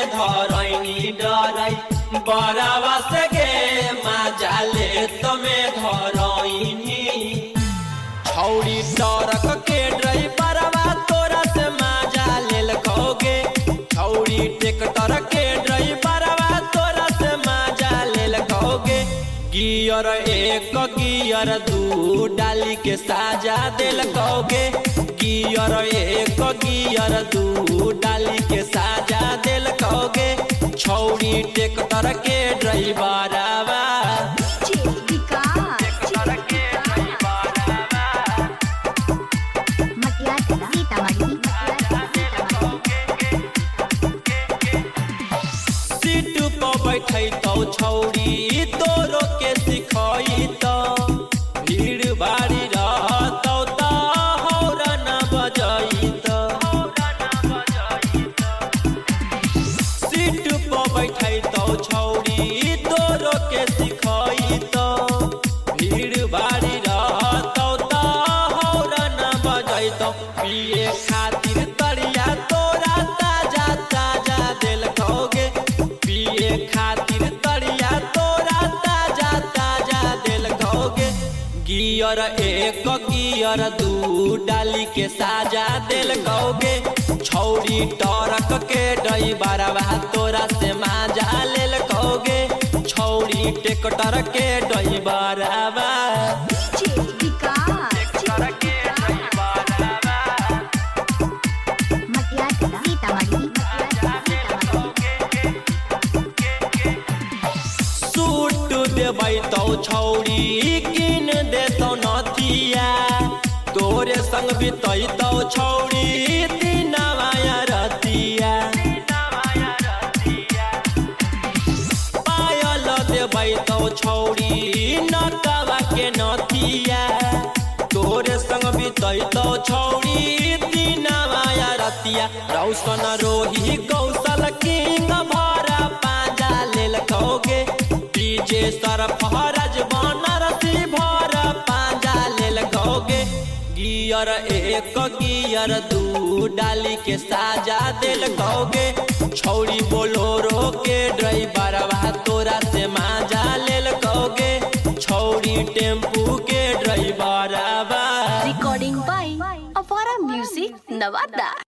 में धरैनी डराई बरावा से गे मजा ले तमें धरैनी छौड़ी टरक के ड्राइवरवा तोरा से मजा लेल खोगे छौड़ी ट्रैक्टर के ड्राइवरवा तोरा से मजा लेल खोगे गियर एक गियर दू डाली के साजा दिल कहोगे गियर एक गियर दू डाली के साजा दिल कहोगे छौड़ी ट्रैक्टर के ड्राइवरवा सीट पर बैठे तो छौड़ी तोरो के सिखाई तो भीड़ भारी रहतो तो हौरन बजाई तो सीट पर बैठे तो छौड़ी तोरो के सिखाई तो भीड़ भारी रहतो तो हौरन बजाई तो पिए खातिर तरिया तोरा ताजा ताजा दिल कहोगे पिए खातिर तरिया तोरा ताजा ताजा दिल कहोगे गियर एक गियर दू डाली के साजा दिल कहोगे छौड़ी टरक के ड्राइवरवा तोरा से मजा लेल कहोगे छौड़ी ट्रैक्टर के ड्राइवरवा देबै तो छौड़ी किन देतो नथिया तोरे संग बितै तो छौड़ी दिनवा रतिया पायल देबै तो छौड़ी नटवा के नथिया तोरे संग बितै तो छौड़ी दिनवा रतिया रौशन रोही कौशल किंग भरा पाजा लेल कहोगे डीजे सरफराज बनरसी भर पाजा लेल कहोगे गियर एक गियर दू डाली के साजा दिल कहोगे छौड़ी बोलोरो के ड्राइवरवा तोरा से मजा लेल कहोगे छौड़ी टेम्पू के ड्राइवरवा रिकॉर्डिंग बाय अफारा म्यूजिक नवादा।